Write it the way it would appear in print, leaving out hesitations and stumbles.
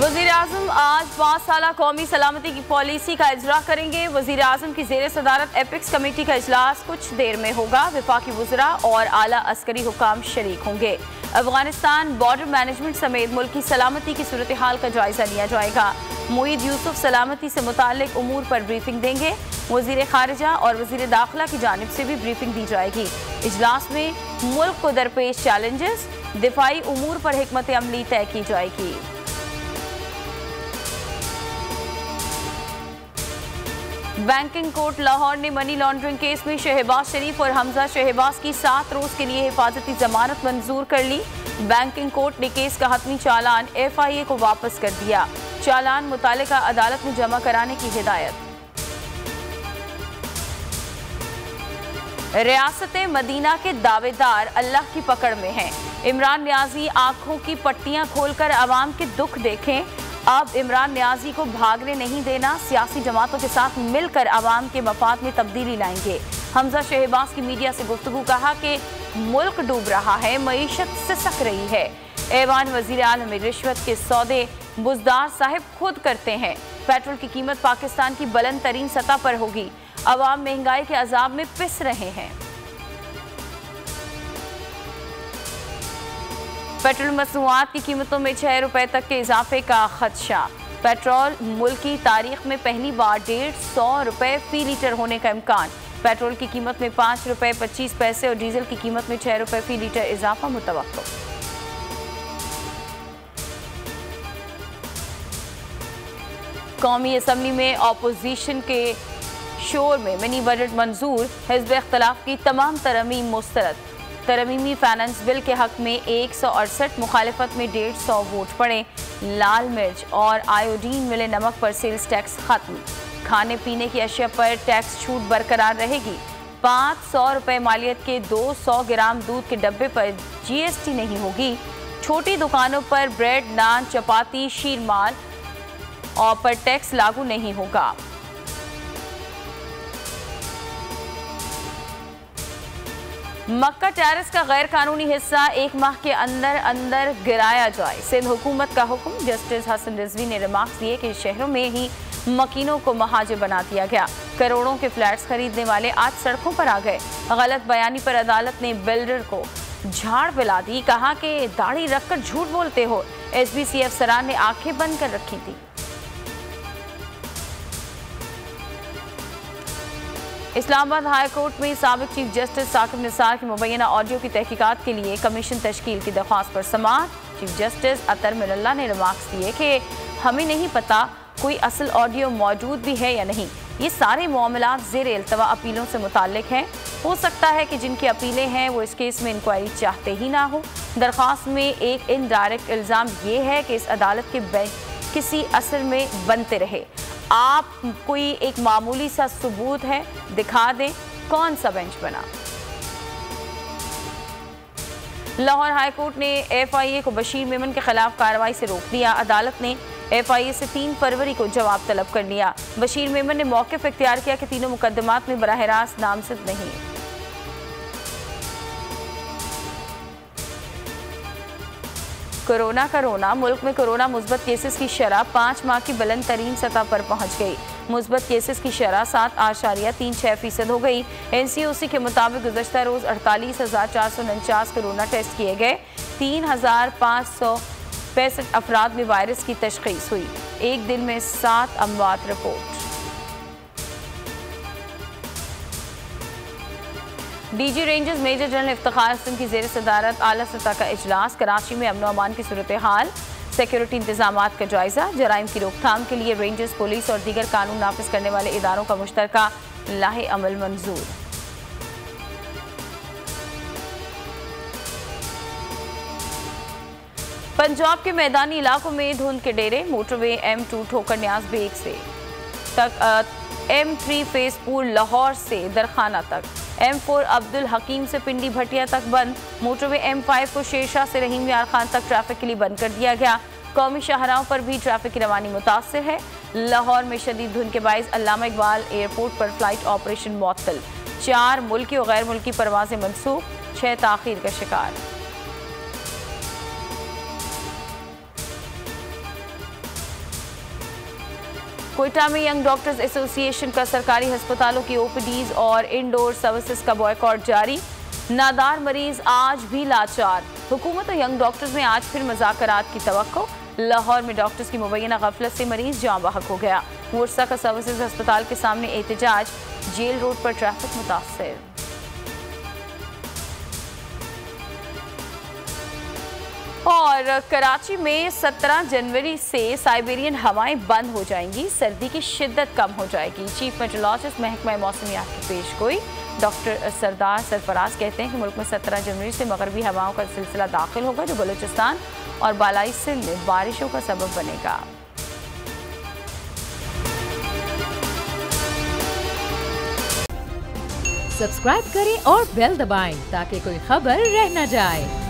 वज़ीर-ए-आज़म आज 5 साला कौमी सलामती की पॉलिसी का इजरा करेंगे। वज़ीर-ए-आज़म की ज़ेर सदारत एपिक्स कमेटी का इजलास कुछ देर में होगा। वफाकी वज़रा और आला अस्करी हुकाम शरीक होंगे। अफगानिस्तान बॉर्डर मैनेजमेंट समेत मुल्क की सलामती की सूरत हाल का जायजा लिया जाएगा। मुईद यूसुफ सलामती से मुताल्लिक उमूर पर ब्रीफिंग देंगे। वज़ीर खारिजा और वज़ीर दाखिला की जानिब से भी ब्रीफिंग दी जाएगी। इजलास में मुल्क को दरपेश चैलेंजेस, दिफाई उमूर पर हिकमत अमली तय की जाएगी। बैंकिंग कोर्ट लाहौर ने मनी लॉन्ड्रिंग केस में शहबाज शरीफ और हमजा शहबाज की 7 रोज के लिए हिफाजती जमानत मंजूर कर ली। बैंकिंग कोर्ट ने केस का हतमी चालान FIA को वापस कर दिया। चालान मुतालिका अदालत में जमा कराने की हिदायत। रियासत मदीना के दावेदार अल्लाह की पकड़ में हैं। इमरान नियाजी आंखों की पट्टियां खोलकर अवाम के दुख देखें। अब इमरान नियाजी को भागने नहीं देना, सियासी जमातों के साथ मिलकर अवाम के मफाद में तब्दीली लाएंगे। हमजा शहबाज की मीडिया से गुफ्तगू, कहा कि मुल्क डूब रहा है, मईशत सिसक रही है। ऐवान वजीर आलम में रिश्वत के सौदे बुजदार साहिब खुद करते हैं। पेट्रोल की कीमत पाकिस्तान की बुलंद तरीन सतह पर होगी। अवाम महंगाई के अजाब में पिस रहे हैं। पेट्रोल मसनूआत की कीमतों में 6 रुपए तक के इजाफे का खदशा। पेट्रोल मुल्क की तारीख में पहली बार 150 रुपए फी लीटर होने का इम्कान। पेट्रोल की कीमत में 5 रुपए 25 पैसे और डीजल की कीमत में 6 रुपए फी लीटर इजाफा मुतवक्को। कौमी असम्बली में अपोजिशन के शोर में मिनी बजट मंजूर। हिज़्ब इख्तिलाफ की तमाम तरमीम मुस्तरद। तरमीमी फाइनेंस बिल के हक में 168, मुखालिफत में 150 वोट पड़े। लाल मिर्च और आयोडीन मिले नमक पर सेल्स टैक्स खत्म। खाने पीने की अशिया पर टैक्स छूट बरकरार रहेगी। 500 रुपए मालियत के 200 ग्राम दूध के डब्बे पर GST नहीं होगी। छोटी दुकानों पर ब्रेड, नान, चपाती, शीरमाल और पर टैक्स लागू नहीं होगा। मक्का टेरेस का गैर कानूनी हिस्सा 1 माह के अंदर अंदर गिराया जाए। सिंध हुकूमत का हुक्म। जस्टिस हसन रिजवी ने रिमार्क्स दिए कि शहरों में ही मकीनों को महाजे बना दिया गया। करोड़ों के फ्लैट्स खरीदने वाले आज सड़कों पर आ गए। गलत बयानी पर अदालत ने बिल्डर को झाड़ पिला दी। कहा कि दाढ़ी रखकर झूठ बोलते हो। SBCF सरान ने आंखें बंद कर रखी थी। इस्लामाबाद हाई कोर्ट में साबिक चीफ जस्टिस साकिब निसार की मुबैना ऑडियो की तहकीकात के लिए कमीशन तश्कील की दरख्वास्त पर समाअत। चीफ जस्टिस अतर मिनल्ला ने रिमार्क्स दिए कि हमें नहीं पता कोई असल ऑडियो मौजूद भी है या नहीं। ये सारे मामलात ज़ेर इल्तवा अपीलों से मुताल्लिक हैं। हो सकता है कि जिनकी अपीलें हैं वो इस केस में इंक्वायरी चाहते ही ना हो। दरख्वास्त में एक इनडायरेक्ट इल्ज़ाम ये है कि इस अदालत के बेंच किसी असर में बनते रहे। आप कोई एक मामूली सा सबूत है दिखा दें, कौन सा बेंच बना। लाहौर हाई कोर्ट ने FIA को बशीर मेमन के खिलाफ कार्रवाई से रोक दिया। अदालत ने FIA से 3 फरवरी को जवाब तलब कर लिया। बशीर मेमन ने मौक़िफ़ इख्तियार किया कि तीनों मुकदमात में बराह रास्त नामज़द नहीं। कोरोना मुल्क में कोरोना मुस्बत केसेस की शरह 5 माह की बुलंद तरीन सतह पर पहुंच गई। मुस्बत केसेस की शरह 7.36% हो गई। NCOC के मुताबिक गुज़श्ता रोज़ 48,449 कोरोना टेस्ट किए गए। 3,565 अफराद में वायरस की तशख़ीस हुई। एक दिन में 7 अमवात report. DG Rangers major general Iftikhar Hasan की ज़ेर सदारत आला सतह का इजलास। कराची में अमन अमान की सूरत हाल, सिक्योरिटी इंतजामात का जायजा। जराइम की रोकथाम के लिए रेंजर्स, पुलिस और दीगर कानून नाफिज करने वाले इदारों का मुश्तरका लाहे अमल मंजूर। पंजाब के मैदानी इलाकों में धुंध के डेरे। मोटरवे M2 ठोकर न्याज बेग से तक, M3 फेसपुर लाहौर से दरखाना तक, M4 अब्दुल हकीम से पिंडी भटिया तक बंद। मोटरवे M5 को शेरशाह से रहीम यार खान तक ट्रैफिक के लिए बंद कर दिया गया। कौमी शाहराहों पर भी ट्रैफिक की रवानी मुतासिर है। लाहौर में शदीद धुंध के बाइस अल्लामा इकबाल एयरपोर्ट पर फ्लाइट ऑपरेशन मुअत्तल। 4 मुल्की और गैर मुल्की परवाजें मनसूख, 6 ताखीर का शिकार। कोयटा में यंग डॉक्टर्स एसोसिएशन का सरकारी अस्पतालों की ओपीडीज और इंडोर सर्विसेज का बॉयकॉट जारी। नादार मरीज आज भी लाचार। हुकूमत और यंग डॉक्टर्स में आज फिर मुज़ाकरात की तवक्को। लाहौर में डॉक्टर्स की मुबैना गफलत से मरीज जाँ बहक हो गया। मुर्सा का सर्विसेज अस्पताल के सामने एहतजाज। जेल रोड पर ट्रैफिक मुतासर। और कराची में 17 जनवरी से साइबेरियन हवाएं बंद हो जाएंगी, सर्दी की शिद्दत कम हो जाएगी। चीफ मेट्रोलॉजिस्ट महकमा मौसमियात की पेशगोई डॉक्टर सरदार सरफराज कहते हैं कि मुल्क में 17 जनवरी से मगरबी हवाओं का सिलसिला दाखिल होगा, जो बलूचिस्तान और बालाई सिंध में बारिशों का सबब बनेगा। सब्सक्राइब करें और बेल दबाएं ताकि कोई खबर रह न जाए।